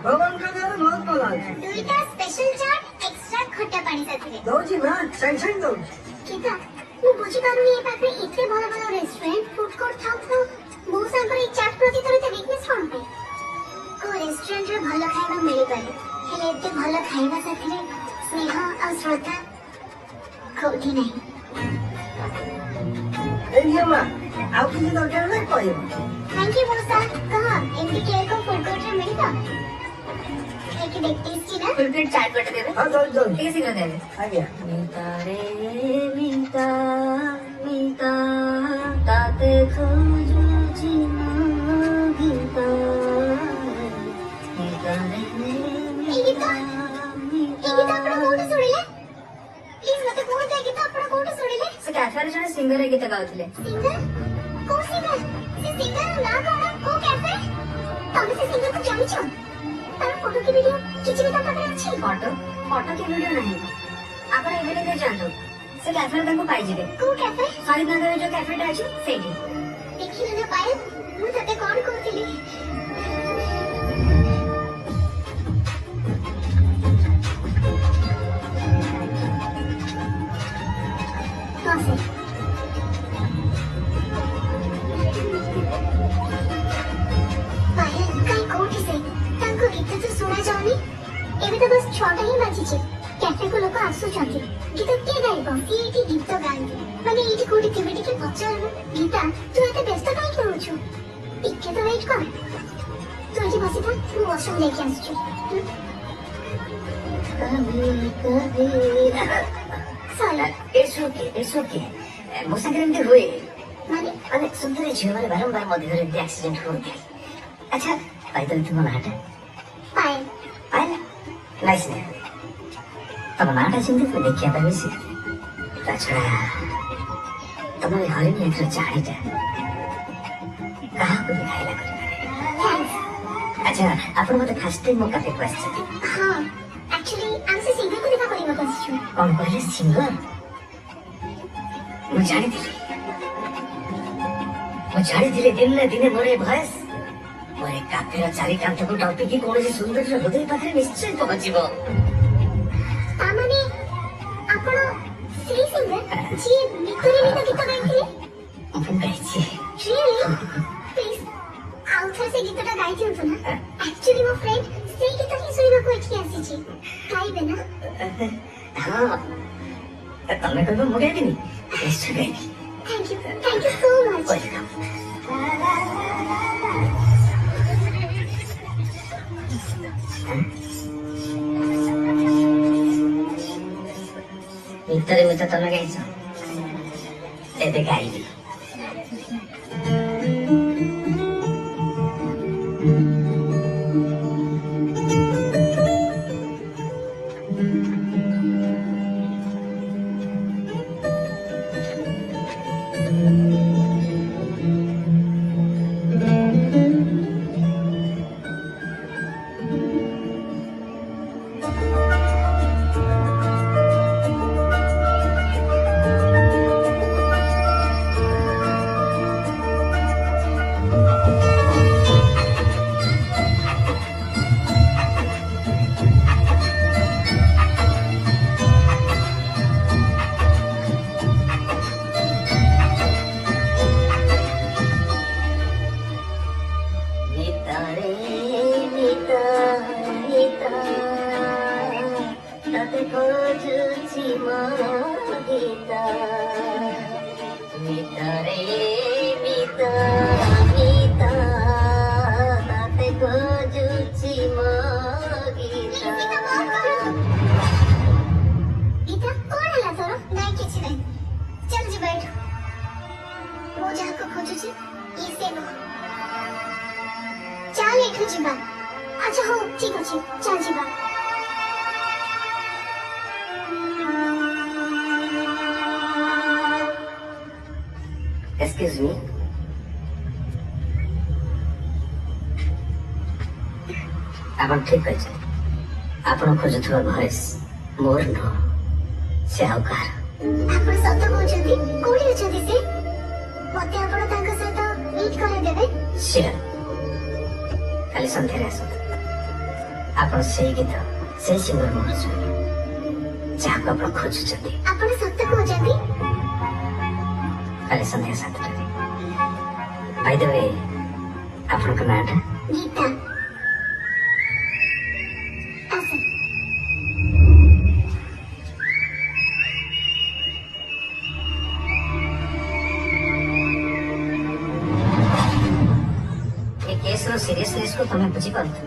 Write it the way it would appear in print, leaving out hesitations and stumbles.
भगवान का दया बहुत भला है। दुईटा स्पेशल चाट एक्स्ट्रा खट्टा पानी साथी रे दौची ना सैंक्शन दौची केता मु बुझी पारुनी ए पाखरे इतने भला भला रेस्टोरेंट फूड कोर्ट थाउ तो मो सांकर ए चाट प्रति तोर ते वीकनेस कोन पे को रेस्टोरेंट रे भला खाଇବା मिली पारे हेले एते भला खाଇବା साथी रे स्नेह और श्रद्धा कोठी नहीं एलिया मा आउ किसी दरकार नहीं कहबो। थैंक यू मौसा कहा एमडी केयर को फूड कोर्ट रे मिली तो लेकिन देखते इसकी ना फुल प्लेट चाट बटर देवे। हां दो दो ठीक है शीघ्र देवे। आ गया। मीता रे मीता मीता ताते खोजुची गीता मीता रे मीता गीता आपण कोठी सुणिले प्लीज मते कोण ते गीता आपण कोठी सुणिले से कैफे रे जने सिंगर गीत गाउतले। सिंगर को सिंगर से सिंगर ना कोन को कैफे तमे से सिंगर को जानि छ तार फोटो की वीडियो किछि भी तम पाखरे अछि फोटो की वीडियो नहीं आपण एवेले दे जानतो से कैफे रे ताको पाई जिवे को कैफे सारी नगर जो कैफे टा अछि सेठी देखि ना पाए मु तते कोन कहतिली कसे पाए काई कोठी से ताको गीत तो सुना जाउनी एबे तो बस 6टा ही बाजी छे कैफे को लोक आसुचंती गीत के गाइबो सीटी गीत गाइबो माने एटी कोठी टिबे टिके पचार गीता तू एते व्यस्त काई करूछु टिके तो वेट कर तू एटी बसी था तू वॉशरूम लेके आसछु साला इट्स ओके मोसा करते हुए माने अने सुंदर झियो माने बारंबार मध्य रे एक्सीडेंट होते। अच्छा पैदल तुम नाट पाए पाए नाइस ने तब नाट चिंते तो देखिया पाबे से ताछड़ा तब हरे ने एक चाड़ी जा कहा को दिखाइला कर। अच्छा आपण मते फर्स्ट टाइम मो काफे क्वेश्चन छथि। हां एक्चुअली हमसे सिंगर को देखा पड़ेगा बस कौन कहले सिंगर मु जानी थिले दिन ने दिने मोरे भयस मोरे काफेर चारि कांथ को टपी की कोन से सुंदर हृदय पाखरे निश्चय पहुंचीबो तामाने आपण श्री सिंगर जी भितरे भी तो गीत गाइथिले अपन गाइछि रियली प्लीज आउथर से गीतटा गाइथि होतो ना एक्चुअली मो फ्रेंड से गीत ही सुनिबा को इठी आसी छी गाइबे ना हां तमे कहबो मु गाइबिनी निश्चय गाइबी। Thank you so much welcome. ଭିତରେ ମିତ ତମେ ଗାଇଛ ଏବେ ଗାଇବି। अच्छा हो ठीक अछि चल जीवा एक्सक्यूज मी आपण ठीक अछि आपण खोजुथबा भॉइस मोर न से आउकार आपण सत कहउछथि कोडी अछथि से मते आपण तांका सहित मीट करे देबे श्योर काली संध्यारे आसत ଆପଣ ସେଇ ଗୀତ ସେଇ ସିଙ୍ଗର ମହୋତ୍ସବ ଯାହାକୁ ଆପଣ ଖୋଜୁଛନ୍ତି ଆପଣ ସତ କହୁଛନ୍ତି? କାଲି ସନ୍ଧ୍ୟା 7ଟାରେ। ବାଇ ଦ ୱେ ଆପଣଙ୍କ ନାଁଟା? ଗୀତା। ଆସ। ଏ କେସର ସିରିୟସନେସକୁ ତମେ ବୁଝିପାରୁଥିବ।